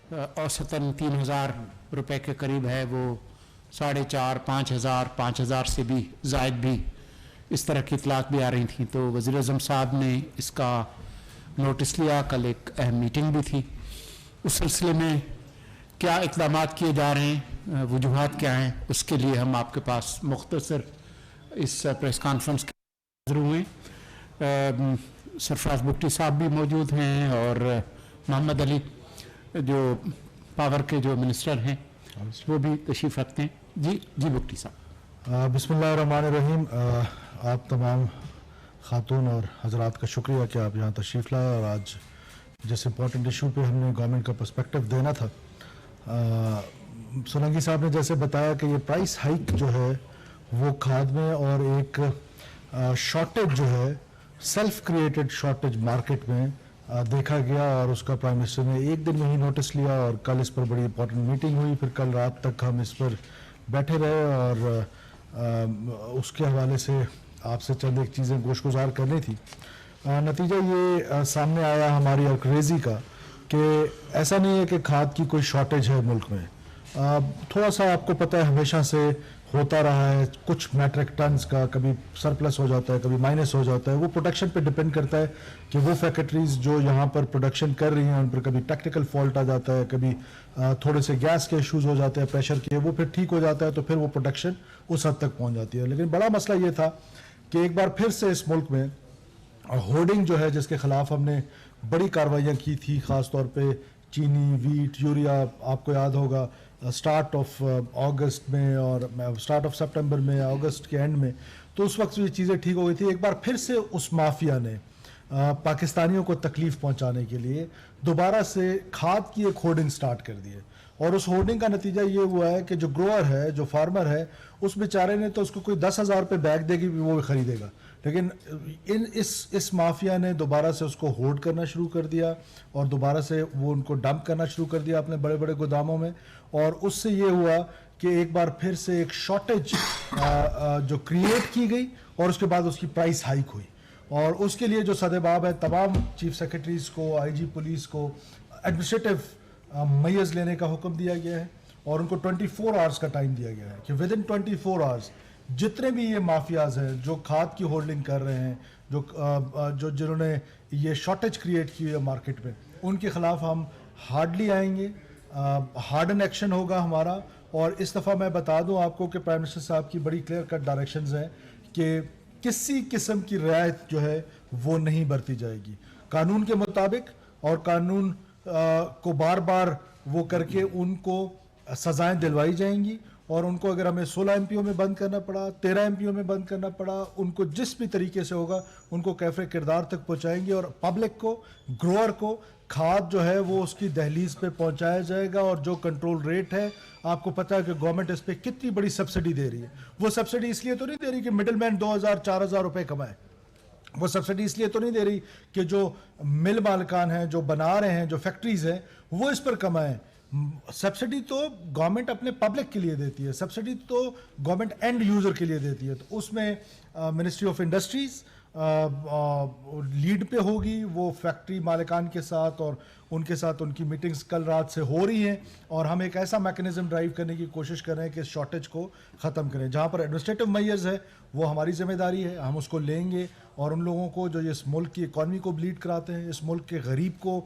औसतन 3,000 रुपए के करीब है, वो 4,500, 5,000, 5,000 से भी ज़ायद भी इस तरह की इतलात भी आ रही थी। तो वज़ीर आज़म साहब ने इसका नोटिस लिया, कल एक अहम मीटिंग भी थी। उस सिलसिले में क्या इक़दामात किए जा रहे हैं, वजूहात क्या हैं, उसके लिए हम आपके पास मुख्तसर इस प्रेस कॉन्फ्रेंस के हाज़िर हुए। सरफराज बुगटी साहब भी मौजूद हैं और मोहम्मद अली जो पावर के जो मिनिस्टर हैं वो भी तशरीफ़ रखते हैं। जी बुगटी साहब। बिस्मिल्लाहिर्रहमानिर्रहीम। आप तमाम खातून और हजरात का शुक्रिया कि आप यहाँ तशरीफ़ लाए और आज जिस इम्पोर्टेंट इशू पे हमने गवर्नमेंट का पर्सपेक्टिव देना था, सोलंकी साहब ने जैसे बताया कि ये प्राइस हाइक जो है वो खाद में और एक शॉर्टेज जो है सेल्फ क्रिएटेड शॉर्टेज मार्केट में देखा गया और उसका प्राइम मिनिस्टर ने एक दिन में ही नोटिस लिया और कल इस पर बड़ी इंपॉर्टेंट मीटिंग हुई। फिर कल रात तक हम इस पर बैठे रहे और उसके हवाले से आपसे चंद एक चीज़ें गोशगुजार करनी थी। नतीजा ये सामने आया हमारी अंग्रेज़ी का कि ऐसा नहीं है कि खाद की कोई शॉर्टेज है मुल्क में। थोड़ा सा आपको पता है हमेशा से होता रहा है, कुछ मैट्रिक टन्स का कभी सरप्लस हो जाता है, कभी माइनस हो जाता है। वो प्रोडक्शन पे डिपेंड करता है कि वो फैक्ट्रीज जो यहाँ पर प्रोडक्शन कर रही हैं उन पर कभी टेक्निकल फॉल्ट आ जाता है, कभी थोड़े से गैस के इश्यूज हो जाते हैं, प्रेशर के, वो फिर ठीक हो जाता है तो फिर वो प्रोडक्शन उस हद तक पहुँच जाती है। लेकिन बड़ा मसला ये था कि एक बार फिर से इस मुल्क में होर्डिंग जो है जिसके खिलाफ हमने बड़ी कार्रवाइयाँ की थी, ख़ास तौर पे चीनी, वीट, यूरिया, आपको याद होगा स्टार्ट ऑफ अगस्त में और स्टार्ट ऑफ सितंबर में, अगस्त के एंड में, तो उस वक्त ये चीज़ें ठीक हो गई थी। एक बार फिर से उस माफिया ने पाकिस्तानियों को तकलीफ़ पहुंचाने के लिए दोबारा से खाद की एक होर्डिंग स्टार्ट कर दी है और उस होर्डिंग का नतीजा ये हुआ है कि जो ग्रोअर है, जो फार्मर है, उस बेचारे ने तो उसको कोई 10,000 रुपये बैग देगी भी वो खरीदेगा, लेकिन इस माफिया ने दोबारा से उसको होल्ड करना शुरू कर दिया और दोबारा से वो उनको डंप करना शुरू कर दिया अपने बड़े बड़े गोदामों में। और उससे ये हुआ कि एक बार फिर से एक शॉर्टेज जो क्रिएट की गई और उसके बाद उसकी प्राइस हाइक हुई और उसके लिए जो सदेबाब है तमाम चीफ सेक्रेटरीज को, आईजी पुलिस को एडमिनिस्ट्रेटिव मैयर्स लेने का हुक्म दिया गया है और उनको 24 आवर्स का टाइम दिया गया है कि विद इन 24 आवर्स जितने भी ये माफियाज हैं जो खाद की होल्डिंग कर रहे हैं, जो जिन्होंने ये शॉर्टेज क्रिएट की है मार्केट में, उनके खिलाफ हम हार्डली आएंगे, हार्ड एन एक्शन होगा हमारा। और इस दफ़ा मैं बता दूं आपको कि प्राइम मिनिस्टर साहब की बड़ी क्लियर कट डायरेक्शंस हैं कि किसी किस्म की रियायत जो है वो नहीं बरती जाएगी कानून के मुताबिक, और कानून को बार बार वो करके उनको सजाएं दिलवाई जाएंगी और उनको अगर हमें 16 एमपीओ में बंद करना पड़ा, 13 एमपीओ में बंद करना पड़ा, उनको जिस भी तरीके से होगा उनको कैफे किरदार तक पहुंचाएंगे और पब्लिक को, ग्रोअर को खाद जो है वो उसकी दहलीज पे पहुंचाया जाएगा। और जो कंट्रोल रेट है, आपको पता है कि गवर्नमेंट इस पर कितनी बड़ी सब्सिडी दे रही है। वो सब्सिडी इसलिए तो नहीं दे रही कि मिडिल मैन 2,000-4,000 रुपये कमाए, वो सब्सिडी इसलिए तो नहीं दे रही कि जो मिल मालिकान हैं, जो बना रहे हैं, जो फैक्ट्रीज हैं, वो इस पर कमाएं। सब्सिडी तो गवर्नमेंट अपने पब्लिक के लिए देती है, सब्सिडी तो गवर्नमेंट एंड यूज़र के लिए देती है। तो उसमें मिनिस्ट्री ऑफ इंडस्ट्रीज़ लीड पे होगी, वो फैक्ट्री मालिकान के साथ और उनके साथ उनकी मीटिंग्स कल रात से हो रही हैं और हम एक ऐसा मैकेनिज्म ड्राइव करने की कोशिश कर रहे हैं कि इस शॉर्टेज को ख़त्म करें। जहाँ पर एडमिनिस्ट्रेटिव मेजर्स है वो हमारी जिम्मेदारी है, हम उसको लेंगे और उन लोगों को जो इस मुल्क की इकॉनमी को ब्लीड कराते हैं, इस मुल्क के गरीब को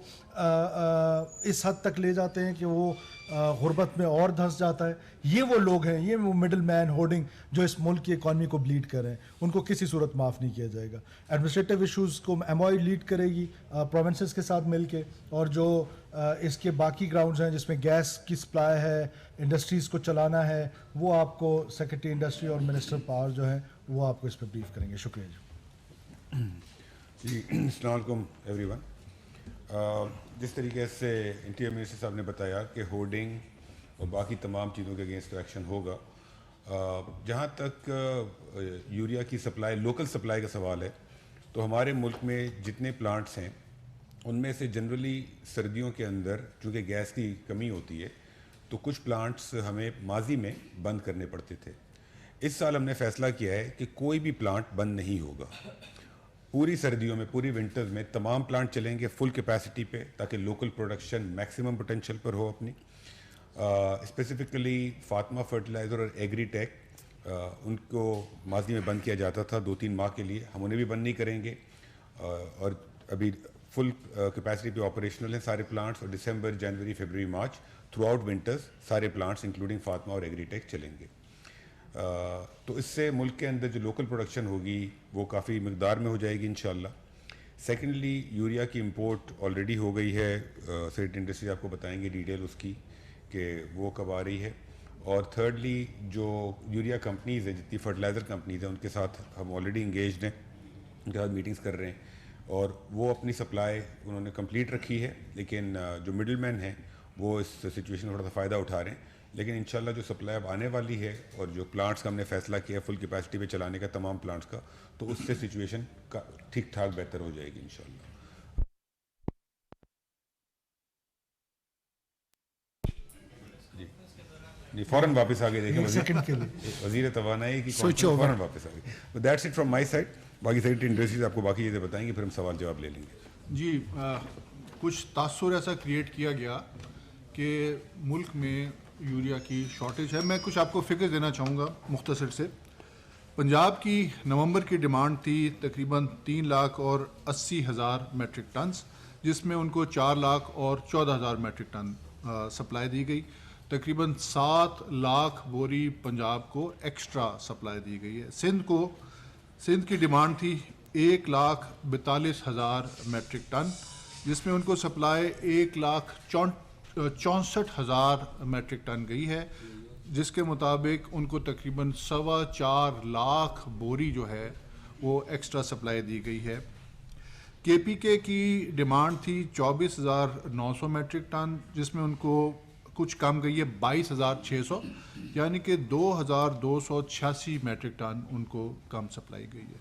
इस हद तक ले जाते हैं कि वो गुर्बत में और धंस जाता है, ये वो लोग हैं, ये वो मिडिल मैन होर्डिंग जो इस मुल्क की इकॉनमी को ब्लीड कर रहे हैं, उनको किसी सूरत माफ़ नहीं किया जाएगा। एडमिनिस्ट्रेटिव इशूज़ को एमओआई लीड करेगी प्रोविंसेस के साथ मिलके, और जो इसके बाकी ग्राउंड्स हैं जिसमें गैस की सप्लाई है, इंडस्ट्रीज़ को चलाना है, वो आपको सेक्रेटरी इंडस्ट्री और मिनिस्टर पावर जो है वो आपको इस पर ब्रीफ करेंगे। शुक्रिया जी। अस्सलाम वालेकुम एवरीवन। जिस तरीके से इंटीरियर मिनिस्टर साहब ने बताया कि होर्डिंग और बाकी तमाम चीज़ों के अगेंस्ट एक्शन होगा, जहाँ तक यूरिया की सप्लाई, लोकल सप्लाई का सवाल है, तो हमारे मुल्क में जितने प्लांट्स हैं उनमें से जनरली सर्दियों के अंदर चूँकि गैस की कमी होती है तो कुछ प्लांट्स हमें माजी में बंद करने पड़ते थे। इस साल हमने फैसला किया है कि कोई भी प्लांट बंद नहीं होगा पूरी सर्दियों में, पूरी विंटर्स में तमाम प्लांट चलेंगे फुल कैपेसिटी पे, ताकि लोकल प्रोडक्शन मैक्सिमम पोटेंशियल पर हो अपनी। स्पेसिफिकली फातिमा फर्टिलाइज़र और एग्रीटेक, उनको माजी में बंद किया जाता था 2-3 माह के लिए, हम उन्हें भी बंद नहीं करेंगे, और अभी फुल कैपेसिटी पे ऑपरेशनल हैं सारे प्लांट्स, और दिसंबर, जनवरी, फरवरी, मार्च थ्रू आउट विंटर्स सारे प्लांट्स इंक्लूडिंग फातिमा और एग्रीटेक चलेंगे। तो इससे मुल्क के अंदर जो लोकल प्रोडक्शन होगी वो काफ़ी मकदार में हो जाएगी इंशाल्लाह। सेकेंडली, यूरिया की इंपोर्ट ऑलरेडी हो गई है, सेक्रेटरी इंडस्ट्री आपको बताएंगे डिटेल उसकी कि वो कब आ रही है। और थर्डली, जो यूरिया कंपनीज़ हैं, जितनी फर्टिलाइज़र कंपनीज़ हैं, उनके साथ हम ऑलरेडी इंगेज्ड हैं, उनके साथ मीटिंग्स कर रहे हैं, और वो अपनी सप्लाई उन्होंने कंप्लीट रखी है, लेकिन जो मिडल मैन हैं वो इस सिचुएशन में थोड़ा सा फ़ायदा उठा रहे हैं। लेकिन इंशाल्लाह जो सप्लाई अब आने वाली है, और जो प्लांट्स का हमने फैसला किया फुल कैपेसिटी पे चलाने का तमाम प्लांट्स का, तो उससे सिचुएशन का ठीक ठाक बेहतर हो जाएगी इंशाल्लाह। जी, फ़ौरन वापस आ गए, देखें सेकंड के लिए वज़ीर तवानाई की फ़ौरन वापस आ गई। तो that's it from my side. बाकी सेक्रेटरी इंडस्ट्रीज आपको बाकी चीज़ें बताएंगे, फिर हम सवाल जवाब ले लेंगे। जी, कुछ तासुर ऐसा क्रिएट किया गया कि मुल्क में यूरिया की शॉर्टेज है। मैं कुछ आपको फिगर देना चाहूँगा मुख्तसर से। पंजाब की नवंबर की डिमांड थी तकरीबन 3,80,000 मैट्रिक टन, जिसमें उनको 4,14,000 मैट्रिक टन सप्लाई दी गई। तकरीबन 7 लाख बोरी पंजाब को एक्स्ट्रा सप्लाई दी गई है। सिंध की डिमांड थी 1,42,000 मैट्रिक टन, जिसमें उनको सप्लाई 1,64,000 मैट्रिक टन गई है, जिसके मुताबिक उनको तकरीबन 4.25 लाख बोरी जो है वो एक्स्ट्रा सप्लाई दी गई है। KPK की डिमांड थी 24,900 मैट्रिक टन, जिसमें उनको कुछ कम गई है 22,600, यानी कि 2,286 मैट्रिक टन उनको कम सप्लाई गई है।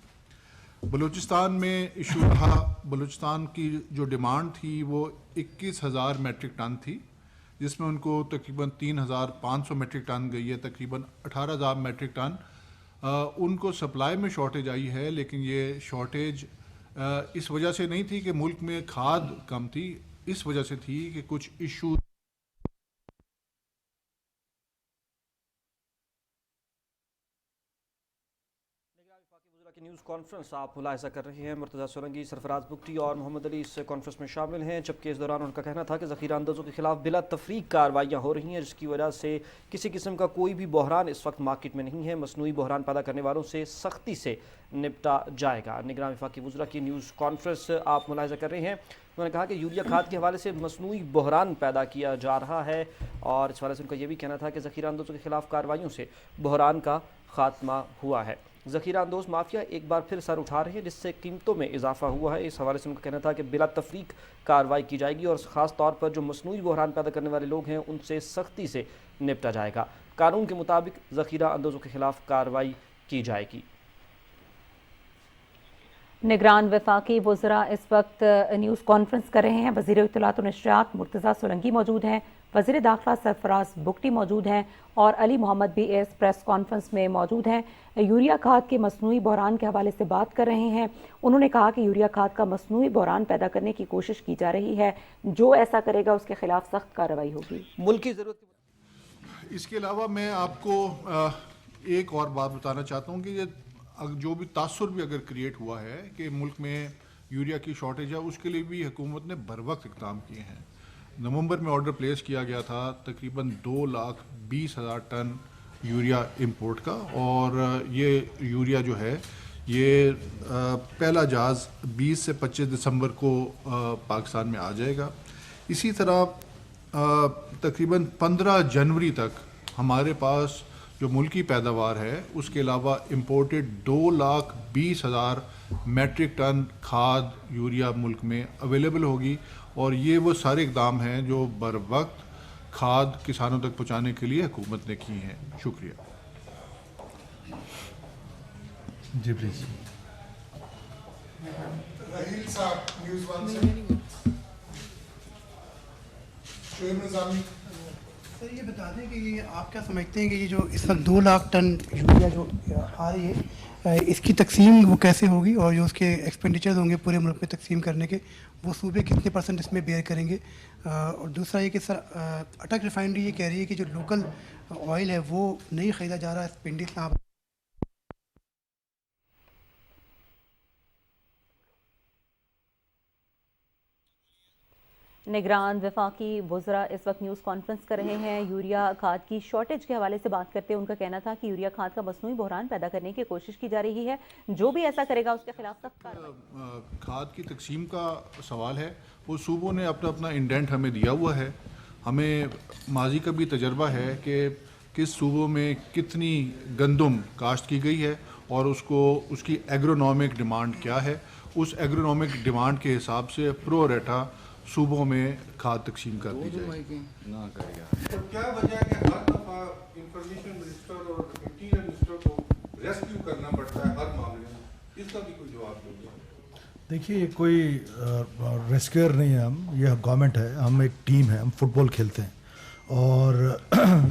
बलूचिस्तान में इशू रहा। बलूचिस्तान की जो डिमांड थी वो 21,000 मैट्रिक टन थी, जिसमें उनको तकरीबन 3,500 मैट्रिक टन गई है। तकरीबन 18,000 मैट्रिक टन उनको सप्लाई में शॉर्टेज आई है, लेकिन ये शॉर्टेज इस वजह से नहीं थी कि मुल्क में खाद कम थी, इस वजह से थी कि कुछ इशू की न्यूज़ कॉन्फ्रेंस आप मुलाहिजा कर रहे हैं। मुर्तज़ा सोलंकी, सरफराज बुगटी और मोहम्मद अली इस कॉन्फ्रेंस में शामिल हैं, जबकि इस दौरान उनका कहना था कि ज़ख़ीरा अंदाज़ों के खिलाफ बिला तफरीक कार्रवाइयाँ हो रही हैं, जिसकी वजह से किसी किस्म का कोई भी बहरान इस वक्त मार्केट में नहीं है। मसनूई बहरान पैदा करने वालों से सख्ती से निपटा जाएगा। निगरान वफाकी वज़रा की न्यूज़ कॉन्फ्रेंस आप मुलाहिजा कर रहे हैं। उन्होंने कहा कि यूरिया खाद के हवाले से मसनूई बहरान पैदा किया जा रहा है, और इस हवाले से उनका ये भी कहना था कि ज़ख़ीरा अंदाज़ों के खिलाफ कार्रवाइयों से बहरान का खात्मा हुआ है। ज़ख़ीरा अंदोज़ माफिया एक बार फिर सर उठा रहे हैं, जिससे कीमतों में इजाफा हुआ है। इस हवाले से उनका कहना था कि बिला तफरीक कार्रवाई की जाएगी, और ख़ास तौर पर जो मसनूई बहरान पैदा करने वाले लोग हैं उनसे सख्ती से निपटा जाएगा। कानून के मुताबिक ज़ख़ीरा अंदोज़ों के खिलाफ कार्रवाई की जाएगी। निगरान वफाकी वज़रा इस वक्त न्यूज़ कॉन्फ्रेंस कर रहे हैं। वज़ीर इत्तलात व नशरियात मुर्तज़ा सोलंकी मौजूद हैं, वज़ीर दाखिला सरफराज बुगटी मौजूद हैं, और अली मोहम्मद भी इस प्रेस कॉन्फ्रेंस में मौजूद हैं। यूरिया खाद के मसनूई बहरान के हवाले से बात कर रहे हैं। उन्होंने कहा कि यूरिया खाद का मसनूई बहरान पैदा करने की कोशिश की जा रही है, जो ऐसा करेगा उसके खिलाफ सख्त कार्रवाई होगी। मुल्क की ज़रूरत। इसके अलावा मैं आपको एक और बात बताना चाहता हूँ कि ये जो भी तासुर भी अगर क्रिएट हुआ है कि मुल्क में यूरिया की शॉर्टेज है, उसके लिए भी हुकूमत ने बर वक्त इक़दाम किए हैं। नवंबर में ऑर्डर प्लेस किया गया था तकरीबन 2,20,000 टन यूरिया इंपोर्ट का, और ये यूरिया जो है ये पहला जहाज़ 20 से 25 दिसंबर को पाकिस्तान में आ जाएगा। इसी तरह तकरीबन 15 जनवरी तक हमारे पास जो मुल्की पैदावार है उसके अलावा इंपोर्टेड 2,20,000 मैट्रिक टन खाद यूरिया मुल्क में अवेलेबल होगी, और ये वो सारे इक़दाम हैं जो बर वक्त खाद किसानों तक पहुँचाने के लिए हुकूमत ने की हैं। शुक्रिया। जी प्लीज। रहील साहब न्यूज़ 1 से। शोएब निज़ामी। سر یہ بتا دیں کہ یہ آپ کیا سمجھتے ہیں کہ یہ جو اس وقت 2 لاکھ ٹن یوریا جو آ رہی ہے اس کی تقسیم وہ کیسے ہوگی اور جو اس کے ایکسپینڈیچرز ہوں گے پورے ملک میں تقسیم کرنے کے وہ صوبے کتنے % اس میں بیئر کریں گے؟ اور دوسرا یہ کہ سر اٹک ریفائنری یہ کہہ رہی ہے کہ جو لوکل آئل ہے وہ نہیں خریدا جا رہا ہے پنڈی اسلام آباد. نگران وفاقی وزراء اس وقت نیوز کانفرنس کر رہے ہیں. یوریا کھاد کی شارٹیج کے حوالے سے بات کرتے ہیں. ان کا کہنا تھا کہ یوریا کھاد کا مصنوعی بحران پیدا کرنے کی کوشش کی جا رہی ہے. جو بھی ایسا کرے گا اس کے خلاف سخت کارروائی. کھاد کی تقسیم کا سوال ہے وہ صوبوں نے اپنا انڈینٹ ہمیں دیا ہوا ہے. ہمیں ماضی کا بھی تجربہ ہے کہ کس صوبوں میں کتنی گندم کاشت کی گئی ہے اور اس کی ایگرونامک ڈیمانڈ کیا ہے. اس ایگرونامک ڈیمانڈ کے حساب سے پرو ریٹا صوبوں میں کھاد تقسیم کر دی جائے. کیا وجہ ہے کہ ہر دفعہ انفارمیشن منسٹر اور انٹیریئر منسٹر کو ریسکیو کرنا پڑتا ہے ہر معاملے میں؟ اس کا بھی کوئی جواب دو. دیکھیے یہ کوئی ریسکیور نہیں ہے، ہم یہ گورنمنٹ ہے، ہم ایک ٹیم ہے، ہم فٹ بال کھیلتے ہیں اور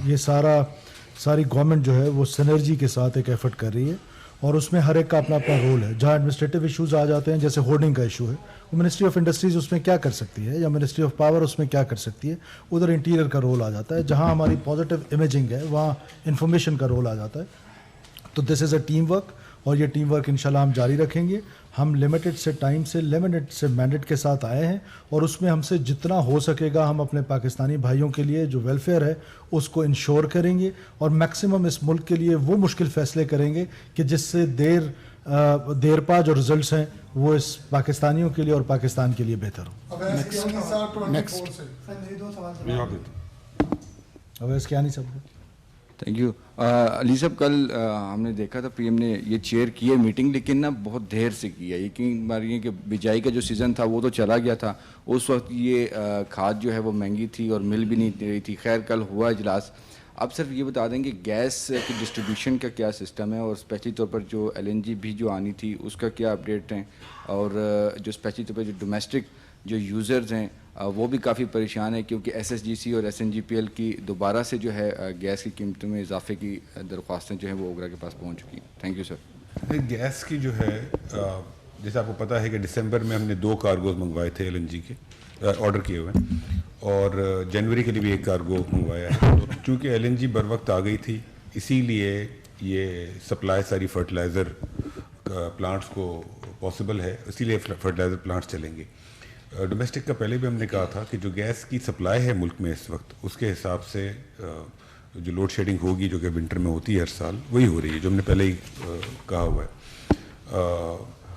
یہ ساری گورنمنٹ جو ہے وہ سنرجی کے ساتھ ایک ایفرٹ کر رہی ہے اور اس میں ہر ایک کا اپنا اپنا رول ہے. جہاں ایڈمنسٹریٹو ایشوز آ جاتے ہیں جیسے ہورڈنگ کا ایشو ہے وہ منسٹری آف انڈسٹریز اس میں کیا کر سکتی ہے یا منسٹری آف پاور اس میں کیا کر سکتی ہے، ادھر انٹیریئر کا رول آ جاتا ہے. جہاں ہماری پازیٹیو امیجنگ ہے وہاں انفارمیشن کا رول آ جاتا ہے. تو دس از اے ٹیم ورک اور یہ ٹیم ورک انشاءاللہ ہم جاری رکھیں گے. ہم لمیٹڈ سے ٹائم سے لمیٹڈ سے مینڈیٹ کے ساتھ آئے ہیں اور اس میں ہم سے جتنا ہو سکے گا ہم اپنے پاکستانی بھائیوں کے لیے جو ویلفیئر ہے اس کو انشور کریں گے اور میکسیمم اس ملک کے لیے وہ مشکل فیصلے کریں گے کہ جس سے دیر پا جو رزلٹس ہیں وہ اس پاکستانیوں کے لیے اور پاکستان کے لیے بہتر ہوں. اویس کیانی صاحب. Thank you. علی صاحب کل ہم نے دیکھا تھا پی ایم نے یہ چیئر کی ہے میٹنگ لیکن نا بہت دیر سے کی ہے. یقین مانیے کہ بجائی کا جو سیزن تھا وہ تو چلا گیا تھا، اس وقت یہ کھاد جو ہے وہ مہنگی تھی اور مل بھی نہیں دے رہی تھی. خیر کل ہوا اجلاس. آپ صرف یہ بتا دیں کہ گیس کی ڈسٹریبیوشن کا کیا سسٹم ہے اور اسپیشلی طور پر جو LNG بھی جو آنی تھی اس کا کیا اپڈیٹ ہیں اور جو اسپیشلی طور پر جو ڈومیسٹک جو یوزرز ہیں وہ بھی کافی پریشان ہے کیونکہ SSGC اور SNGPL کی دوبارہ سے جو ہے گیس کی قیمتوں میں اضافے کی درخواستیں جو ہیں وہ اوگرا کے پاس پہنچ چکی ہیں. Thank you sir. گیس کی جو ہے جیسے آپ کو پتہ ہے کہ دسمبر میں ہم نے 2 کارگوز منگوائے تھے LNG کے آرڈر کیے ہوئے ہیں اور جنوری کے لیے بھی 1 کارگو منگوایا ہے. چونکہ LNG بر وقت آ گئی تھی اسی لیے یہ سپلائی ساری فرٹیلائزر پلانٹس کو پاسبل ہے، اسی لیے فرٹیلائزر پلانٹس چلیں گے. ڈومیسٹک کا پہلے بھی ہم نے کہا تھا کہ جو گیس کی سپلائی ہے ملک میں اس وقت اس کے حساب سے جو لوڈ شیڈنگ ہوگی جو کہ ونٹر میں ہوتی ہے ہر سال وہی ہو رہی ہے جو ہم نے پہلے ہی کہا ہوا ہے.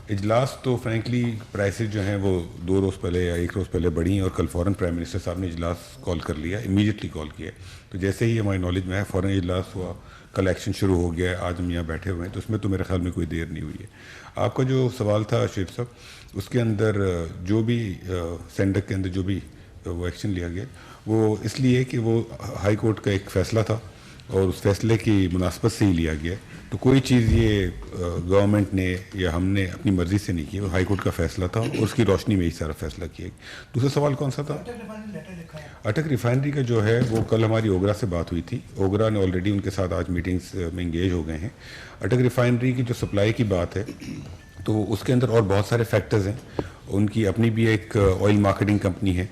اجلاس تو فرینکلی پرائسز جو ہیں وہ 2 روز پہلے یا 1 روز پہلے بڑھی ہیں اور کل فوراً پرائم منسٹر صاحب نے اجلاس کال کر لیا، امیڈیٹلی کال کیا. تو جیسے ہی ہماری نالج میں ہے فوراً اجلاس ہوا، کل ایکشن شروع ہو گیا ہے. آج ہم یہاں بیٹھے ہوئے ہیں تو اس میں تو میرے خیال میں کوئی دیر نہیں ہوئی ہے. آپ کا جو سوال تھا شیخ صاحب اس کے اندر جو بھی سینڈک کے اندر جو بھی وہ ایکشن لیا گیا وہ اس لیے کہ وہ ہائی کورٹ کا ایک فیصلہ تھا اور اس فیصلے کی مناسبت سے ہی لیا گیا. تو کوئی چیز یہ گورنمنٹ نے یا ہم نے اپنی مرضی سے نہیں کی، وہ ہائی کورٹ کا فیصلہ تھا اور اس کی روشنی میں ہی سارا فیصلہ کیا. دوسرا سوال کون سا تھا؟ اٹک ریفائنری کا جو ہے وہ کل ہماری اوگرا سے بات ہوئی تھی. اوگرا نے آلریڈی ان کے ساتھ آج میٹنگس میں انگیج ہو گئے ہیں. اٹک ریفائنری کی جو سپلائی کی بات ہے تو اس کے اندر اور بہت سارے فیکٹرز ہیں. ان کی اپنی بھی ایک آئل مارکیٹنگ کمپنی ہے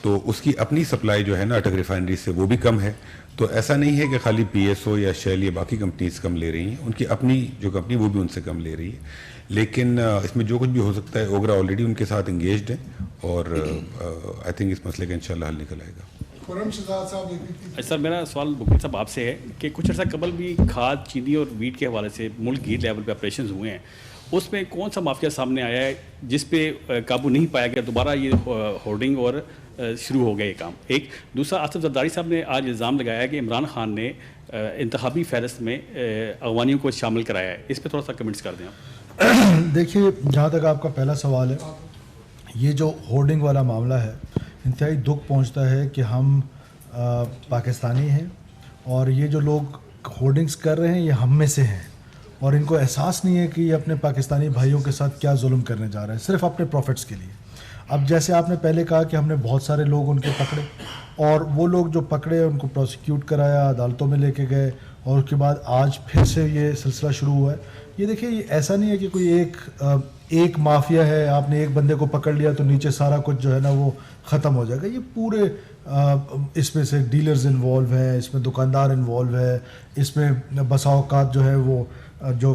تو اس کی اپنی سپلائی جو ہے نا اٹک ریفائنری سے وہ بھی کم ہے. تو ایسا نہیں ہے کہ خالی PSO یا شیل یا باقی کمپنیز کم لے رہی ہیں، ان کی اپنی جو کمپنی وہ بھی ان سے کم لے رہی ہے. لیکن اس میں جو کچھ بھی ہو سکتا ہے اوگرا آلریڈی ان کے ساتھ انگیجڈ ہے اور آئی تھنک اس مسئلے کا انشاءاللہ حل نکل آئے گا. سر میرا سوال بکری صاحب آپ سے ہے کہ کچھ عرصہ قبل بھی کھاد چینی اور ویٹ کے حوالے سے ملک گیر لیول پہ آپریشنز ہوئے ہیں، اس میں کون سا مافیا سامنے آیا ہے جس پہ قابو نہیں پایا گیا؟ دوبارہ یہ ہورڈنگ اور شروع ہو گیا یہ کام. ایک دوسرا آصف زرداری صاحب نے آج الزام لگایا کہ عمران خان نے انتخابی فہرست میں اغوانیوں کو شامل کرایا ہے. اس پہ تھوڑا سا کمنٹس کر دیں آپ. دیکھیے جہاں تک آپ کا پہلا سوال ہے، یہ جو ہورڈنگ والا معاملہ ہے انتہائی دکھ پہنچتا ہے کہ ہم پاکستانی ہیں اور یہ جو لوگ ہورڈنگز کر رہے ہیں یہ ہم میں سے ہیں اور ان کو احساس نہیں ہے کہ یہ اپنے پاکستانی بھائیوں کے ساتھ کیا ظلم کرنے جا رہے ہیں صرف اپنے پروفٹس کے لیے. اب جیسے آپ نے پہلے کہا کہ ہم نے بہت سارے لوگ ان کے پکڑے، اور وہ لوگ جو پکڑے ان کو پروسیکیوٹ کرایا, عدالتوں میں لے کے گئے, اور اس کے بعد آج پھر سے یہ سلسلہ شروع ہوا ہے. یہ دیکھیں, یہ ایسا نہیں ہے کہ کوئی ایک مافیا ہے, آپ نے ایک بندے کو پکڑ لیا تو نیچے سارا کچھ جو ہے نا وہ ختم ہو جائے گا. یہ پورے اس میں سے ڈیلرز انوالو ہیں, اس میں دکاندار انوالو ہے, اس میں بسا اوقات جو ہے وہ جو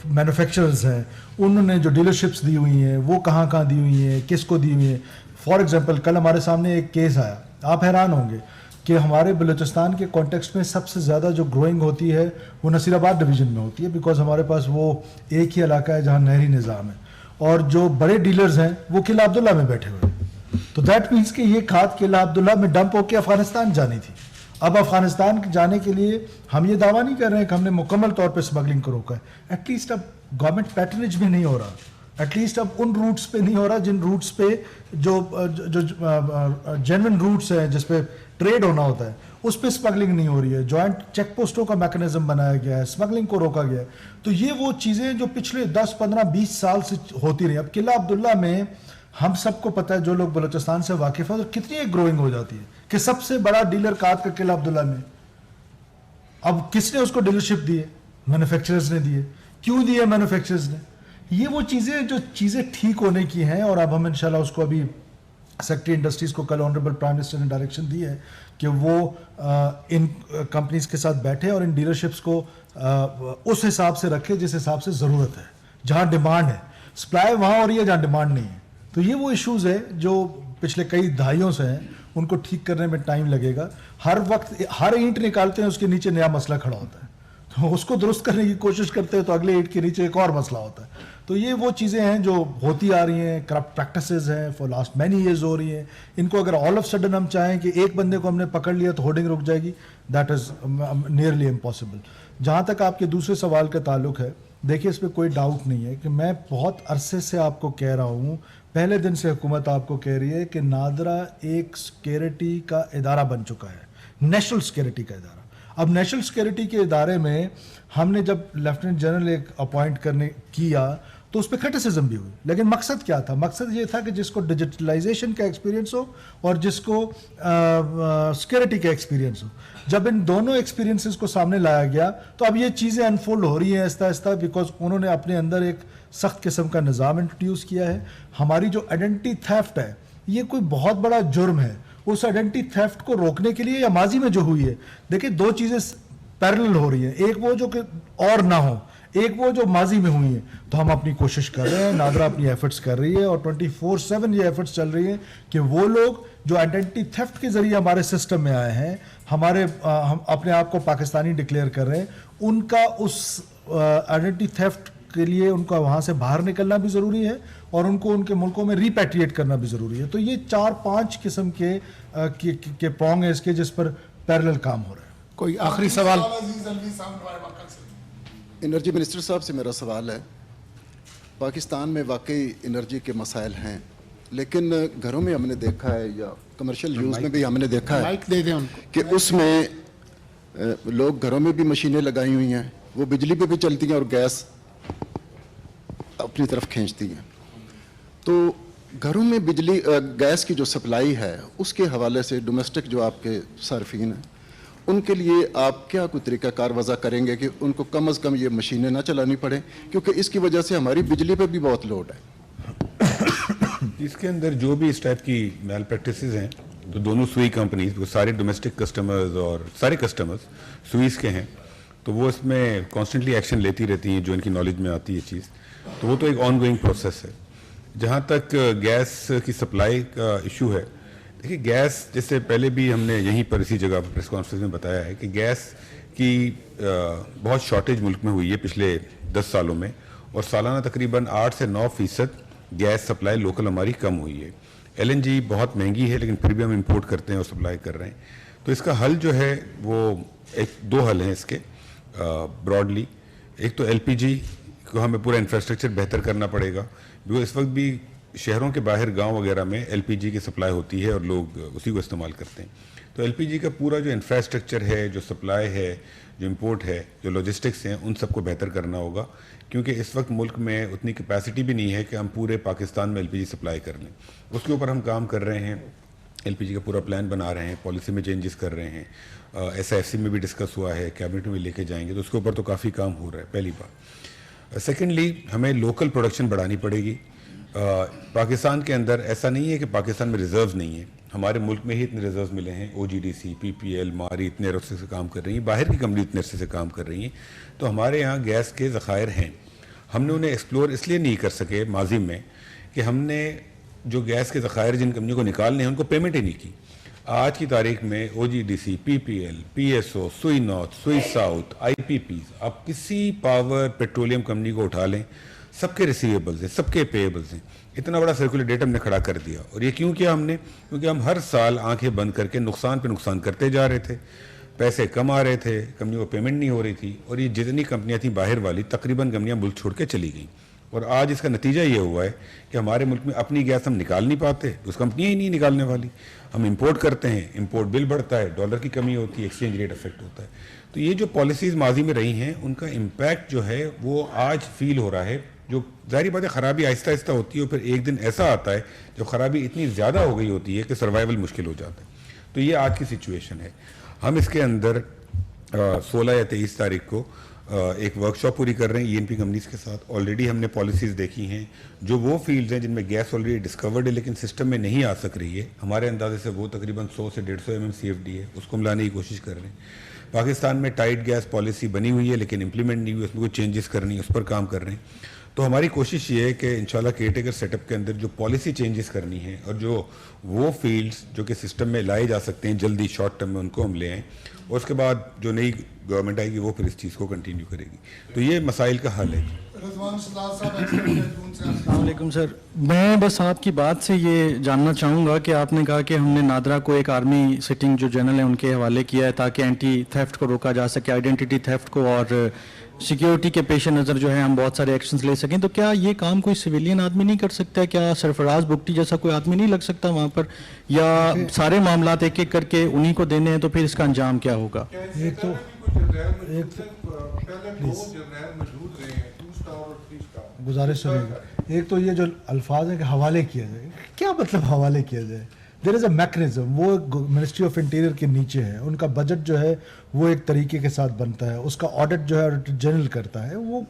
مینوفیکچررز ہیں انہوں نے جو ڈیلرشپس دی ہوئی ہیں وہ کہاں کہاں دی ہوئی ہیں, کس کو دی ہوئی ہیں. فار ایگزامپل کل ہمارے سامنے ایک کیس آیا, آپ حیران ہوں گے کہ ہمارے بلوچستان کے کانٹیکسٹ میں سب سے زیادہ جو گروئنگ ہوتی ہے وہ نصیر آباد ڈویژن میں ہوتی ہے, بیکاز ہمارے پاس وہ ایک ہی علاقہ ہے جہاں نہری نظام ہے, اور جو بڑے ڈیلرز ہیں وہ قلعہ عبداللہ میں بیٹھے ہوئے ہیں. تو دیٹ مینس کہ یہ کھاد قلعہ عبداللہ میں ڈمپ ہو کے افغانستان جانی تھی. اب افغانستان جانے کے لیے ہم یہ دعویٰ نہیں کر رہے ہیں کہ ہم نے مکمل طور پہ اسمگلنگ کو روکا ہے, ایٹ لیسٹ اب گورنمنٹ پیٹرنیج میں نہیں ہو رہا, ایٹ لیسٹ اب ان روٹس پہ نہیں ہو رہا جن روٹس پہ جو جینوئن روٹس ہیں جس پہ ٹریڈ ہونا ہوتا ہے اس پہ اسمگلنگ نہیں ہو رہی ہے. جوائنٹ چیک پوسٹوں کا میکنزم بنایا گیا ہے, اسمگلنگ کو روکا گیا ہے. تو یہ وہ چیزیں جو پچھلے 10, 15, 20 سال سے ہوتی رہی. اب قلعہ عبداللہ میں ہم سب کو پتہ ہے, جو لوگ بلوچستان سے واقف ہیں, تو کتنی ایک گروئنگ ہو جاتی ہے کہ سب سے بڑا ڈیلر کھاد کا قلعہ عبداللہ میں. اب کس نے اس کو ڈیلرشپ دی ہے؟ مینوفیکچررز نے دی ہے. کیوں دی ہے مینوفیکچررز نے؟ یہ وہ چیزیں جو چیزیں ٹھیک ہونے کی ہیں, اور اب ہم انشاءاللہ اس کو ابھی سیکرٹری انڈسٹریز کو کل آنریبل پرائم منسٹر نے ڈائریکشن دی ہے کہ وہ ان کمپنیز کے ساتھ بیٹھے اور ان ڈیلرشپس کو اس حساب سے رکھے جس حساب سے ضرورت ہے. جہاں ڈیمانڈ ہے, سپلائی وہاں ہو رہی ہے جہاں ڈیمانڈ نہیں ہے. تو یہ وہ ایشوز ہے جو پچھلے کئی دہائیوں سے ہیں, ان کو ٹھیک کرنے میں ٹائم لگے گا. ہر وقت ہر اینٹ نکالتے ہیں اس کے نیچے نیا مسئلہ کھڑا ہوتا ہے, تو اس کو درست کرنے کی کوشش کرتے ہیں تو اگلے اینٹ کے نیچے ایک اور مسئلہ ہوتا ہے. تو یہ وہ چیزیں ہیں جو ہوتی آ رہی ہیں, کرپٹ پریکٹسز ہیں, فار لاسٹ مینی ایئرز ہو رہی ہیں. ان کو اگر آل آف سڈن ہم چاہیں کہ ایک بندے کو ہم نے پکڑ لیا تو ہورڈنگ رک جائے گی, دیٹ از نیئرلی امپاسبل. جہاں تک آپ کے دوسرے سوال کا تعلق ہے, دیکھیے اس پہ کوئی ڈاؤٹ نہیں ہے کہ میں بہت عرصے سے آپ کو کہہ رہا ہوں, پہلے دن سے حکومت آپ کو کہہ رہی ہے کہ نادرا ایک سیکیورٹی کا ادارہ بن چکا ہے, نیشنل سیکیورٹی کا ادارہ. اب نیشنل سیکیورٹی کے ادارے میں ہم نے جب لیفٹیننٹ جنرل ایک اپوائنٹ کیا تو اس پہ کرٹیسزم بھی ہوئی, لیکن مقصد کیا تھا؟ مقصد یہ تھا کہ جس کو ڈیجیٹلائزیشن کا ایکسپیرینس ہو اور جس کو سیکیورٹی کا ایکسپیرینس ہو. جب ان دونوں ایکسپیرینسز کو سامنے لایا گیا تو اب یہ چیزیں انفولڈ ہو رہی ہیں آہستہ آہستہ, بیکاز انہوں نے اپنے اندر ایک سخت قسم کا نظام انٹروڈیوس کیا ہے. ہماری جو آئیڈینٹی تھیفٹ ہے یہ کوئی بہت بڑا جرم ہے. اس آئیڈینٹی تھیفٹ کو روکنے کے لیے یا ماضی میں جو ہوئی ہے, دیکھیں دو چیزیں پیرلل ہو رہی ہیں, ایک وہ جو کہ اور نہ ہو, ایک وہ جو ماضی میں ہوئی ہیں. تو ہم اپنی کوشش کر رہے ہیں, نادرا اپنی ایفرٹس کر رہی ہے, اور 24/7 یہ ایفرٹس چل رہی ہیں کہ وہ لوگ جو آئیڈینٹی تھیفٹ کے ذریعے ہمارے سسٹم میں آئے ہیں, ہم اپنے آپ کو پاکستانی ڈکلیئر کر رہے ہیں, ان کا اس آئیڈینٹی تھیفٹ کے لیے ان کا وہاں سے باہر نکلنا بھی ضروری ہے, اور ان کو ان کے ملکوں میں ریپیٹریٹ کرنا بھی ضروری ہے. تو یہ 4-5 قسم کے پرونگ ہیں اس کے, جس پر پیرلل کام ہو رہا ہے. کوئی آخری سوال؟ انرجی منسٹر صاحب سے میرا سوال ہے, پاکستان میں واقعی انرجی کے مسائل ہیں, لیکن گھروں میں ہم نے دیکھا ہے یا کمرشل یوز میں بھی ہم نے دیکھا ہے کہ اس میں لوگ گھروں میں بھی مشینیں لگائی ہوئی ہیں, وہ بجلی پہ بھی چلتی ہیں اور گیس اپنی طرف کھینچتی ہیں. تو گھروں میں گیس کی جو سپلائی ہے اس کے حوالے سے ڈومیسٹک جو آپ کے صارفین ہیں ان کے لیے آپ کیا کوئی طریقہ کار وضع کریں گے کہ ان کو کم از کم یہ مشینیں نہ چلانی پڑیں, کیونکہ اس کی وجہ سے ہماری بجلی پہ بھی بہت لوڈ ہے. اس کے اندر جو بھی اس ٹائپ کی میل پریکٹسز ہیں تو دونوں سوئی کمپنیز, سارے ڈومیسٹک کسٹمرز اور سارے کسٹمرز سوئیز کے ہیں, تو وہ اس میں کانسٹنٹلی ایکشن لیتی رہتی ہیں جو ان کی نالج میں آتی ہے چیز. تو وہ تو ایک آن گوئنگ پروسیس ہے. جہاں تک گیس کی سپلائی کا ایشو ہے, دیکھیے گیس جیسے پہلے بھی ہم نے یہیں پر اسی جگہ پریس کانفرنس میں بتایا ہے کہ گیس کی بہت شارٹیج ملک میں ہوئی ہے پچھلے 10 سالوں میں, اور سالانہ تقریباً 8 سے 9% گیس سپلائی لوکل ہماری کم ہوئی ہے. LNG بہت مہنگی ہے لیکن پھر بھی ہم امپورٹ کرتے ہیں اور سپلائی کر رہے ہیں. تو اس کا حل جو ہے وہ دو حل ہیں اس کے براڈلی. ایک تو LPG کو ہمیں پورا انفراسٹرکچر بہتر کرنا پڑے گا, کیونکہ اس وقت بھی شہروں کے باہر گاؤں وغیرہ میں LPG کی سپلائی ہوتی ہے اور لوگ اسی کو استعمال کرتے ہیں. تو LPG کا پورا جو انفراسٹرکچر ہے, جو سپلائی ہے, جو امپورٹ ہے, جو لاجسٹکس ہیں, ان سب کو بہتر کرنا ہوگا, کیونکہ اس وقت ملک میں اتنی کیپیسٹی بھی نہیں ہے کہ ہم پورے پاکستان میں LPG سپلائی کر لیں. اس کے اوپر ہم کام کر رہے ہیں. LPG का पूरा प्लान बना रहे हैं, पॉलिसी में चेंजेस कर रहे हैं, SIFC में भी डिस्कस हुआ है, कैबिनेट में लेके जाएंगे, तो उसके ऊपर तो काफ़ी काम हो रहा है, पहली बात। सेकेंडली, हमें लोकल प्रोडक्शन बढ़ानी पड़ेगी। पाकिस्तान के अंदर ऐसा नहीं है कि पाकिस्तान में रिजर्व्स नहीं है, हमारे मुल्क में ही इतने रिजर्व्स मिले हैं। OGDC, PPL, मारी इतने अरसे से काम कर रही हैं, बाहर की कंपनी इतने अरसे से काम कर रही हैं, तो हमारे यहाँ गैस के ज़खायर हैं। हमने उन्हें एक्सप्लोर इसलिए नहीं कर सके माजी में कि हमने जो गैस के ज़खायर जिन कंपनियों को निकालने हैं उनको पेमेंट ही नहीं की। आज की तारीख में OGDC, PPL, PSO, सुई नॉर्थ, सुई साउथ, IPPs, आप किसी पावर पेट्रोलियम कंपनी को उठा लें, सबके रिसीवेबल्स हैं, सबके पेएबल्स हैं। इतना बड़ा सर्कुलर डेट हमने खड़ा कर दिया। और ये क्यों किया हमने? क्योंकि हम हर साल आंखें बंद करके नुकसान पे नुकसान करते जा रहे थे, पैसे कम आ रहे थे, कंपनियों को पेमेंट नहीं हो रही थी, और ये जितनी कंपनियां थी बाहर वाली, तकरीबन कंपनियां मुल्क छोड़ के चली गई। और आज इसका नतीजा ये हुआ है कि हमारे मुल्क में अपनी गैस हम निकाल नहीं पाते, उस कंपनियाँ ही नहीं निकालने वाली, हम इंपोर्ट करते हैं, इंपोर्ट बिल बढ़ता है, डॉलर की कमी होती है, एक्सचेंज रेट अफेक्ट होता है। तो ये जो पॉलिसीज़ माजी में रही हैं उनका इम्पैक्ट जो है वो आज फील हो रहा है। जो ज़ाहिर बात है, ख़राबी आहिस्ता आहिस्ता होती है, और फिर एक दिन ऐसा आता है जब ख़राबी इतनी ज़्यादा हो गई होती है कि सर्वाइवल मुश्किल हो जाता है। तो ये आज की सिचुएशन है। हम इसके अंदर 16 या 23 तारीख को एक वर्कशॉप पूरी कर रहे हैं ENP कंपनीज के साथ। ऑलरेडी हमने पॉलिसीज़ देखी हैं, जो वो फील्ड्स हैं जिनमें गैस ऑलरेडी डिस्कवर्ड है लेकिन सिस्टम में नहीं आ सक रही है, हमारे अंदाजे से वो तकरीबन 100 से 150 MMCFD है, उसको हम लाने की कोशिश कर रहे हैं। पाकिस्तान में टाइट गैस पॉलिसी बनी हुई है लेकिन इम्प्लीमेंट नहीं हुई, उसमें कोई चेंजेस करनी है, उस पर काम कर रहे हैं। तो हमारी कोशिश ये है कि इंशाल्लाह केयरटेकर सेटअप के अंदर जो पॉलिसी चेंजेस करनी है और जो वो फील्ड्स जो कि सिस्टम में लाए जा सकते हैं जल्दी शॉर्ट टर्म में, उनको हम ले आएँ, और उसके बाद जो नई गवर्नमेंट आएगी वो फिर इस चीज़ को कंटिन्यू करेगी। तो ये मसाइल का हल है। अस्सलामुअलैकुम सर, मैं बस आपकी बात से ये जानना चाहूँगा कि आपने कहा कि हमने नादरा को एक आर्मी सिटिंग जो जनरल है उनके हवाले किया है ताकि एंटी थेफ्ट को रोका जा सके, आइडेंटिटी थेफ्ट को, और सिक्योरिटी के पेश नज़र जो है हम बहुत सारे एक्शंस ले सकें। तो क्या ये काम कोई सिविलियन आदमी नहीं कर सकता है? क्या सरफराज बुगटी जैसा कोई आदमी नहीं लग सकता वहाँ पर, या सारे मामलात एक एक करके उन्हीं को देने हैं? तो फिर इसका अंजाम क्या होगा? एक तो गुजारिश सुनिएगा, एक तो ये जो अल्फाज है कि हवाले किया जाए, क्या मतलब हवाले किया जाए? देयर इज़ अ मैकेनिज्म, वो मिनिस्ट्री ऑफ इंटीरियर के नीचे है, उनका बजट जो है वो एक तरीके के साथ बनता है, उसका ऑडिट जो है ऑडिटर जनरल करता है। वो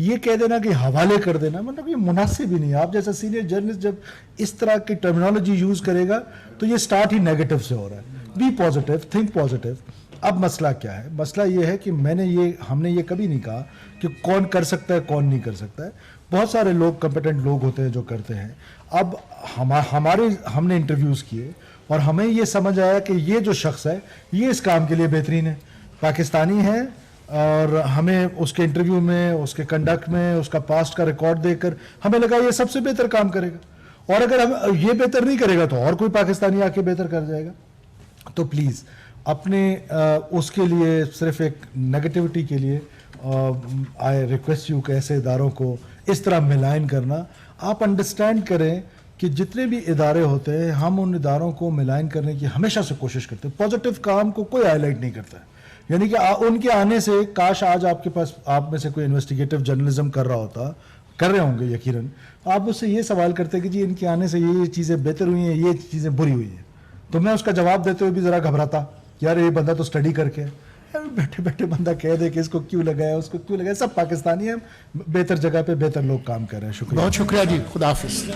ये कह देना कि हवाले कर देना, मतलब ये मुनासिब ही नहीं है। आप जैसा सीनियर जर्नलिस्ट जब इस तरह की टर्मिनोलॉजी यूज़ करेगा तो ये स्टार्ट ही नेगेटिव से हो रहा है। Be positive, think positive. अब मसला क्या है? मसला ये है कि हमने ये कभी नहीं कहा कि कौन कर सकता है कौन नहीं कर सकता है। बहुत सारे लोग, कंपिटेंट लोग होते हैं जो करते हैं। अब हमने इंटरव्यूज़ किए और हमें ये समझ आया कि ये जो शख्स है ये इस काम के लिए बेहतरीन है, पाकिस्तानी है, और हमें उसके इंटरव्यू में, उसके कंडक्ट में, उसका पास्ट का रिकॉर्ड देखकर हमें लगा ये सबसे बेहतर काम करेगा। और अगर हम ये बेहतर नहीं करेगा तो और कोई पाकिस्तानी आके बेहतर कर जाएगा। तो प्लीज़ अपने उसके लिए सिर्फ एक नेगेटिविटी के लिए आई रिक्वेस्ट यू कि ऐसे इदारों को इस तरह मिलान करना, आप अंडरस्टैंड करें कि जितने भी इदारे होते हैं हम उन इदारों को मिलान करने की हमेशा से कोशिश करते हैं। पॉजिटिव काम को कोई हाईलाइट नहीं करता है, यानी कि उनके आने से, काश आज आपके पास, आप में से कोई इन्वेस्टिगेटिव जर्नलिज्म कर रहा होता, कर रहे होंगे यकीनन, आप उससे ये सवाल करते कि जी इनके आने से ये चीज़ें बेहतर हुई हैं, ये चीज़ें बुरी हुई हैं, तो मैं उसका जवाब देते हुए भी ज़रा घबराता, यार ये बंदा तो स्टडी करके, बैठे बैठे बंदा कह दे कि इसको क्यों लगाया, उसको क्यों लगाया। सब पाकिस्तानी हैं, बेहतर जगह पे बेहतर लोग काम कर रहे हैं। शुक्रिया, बहुत शुक्रिया जी, खुदा हाफिज़।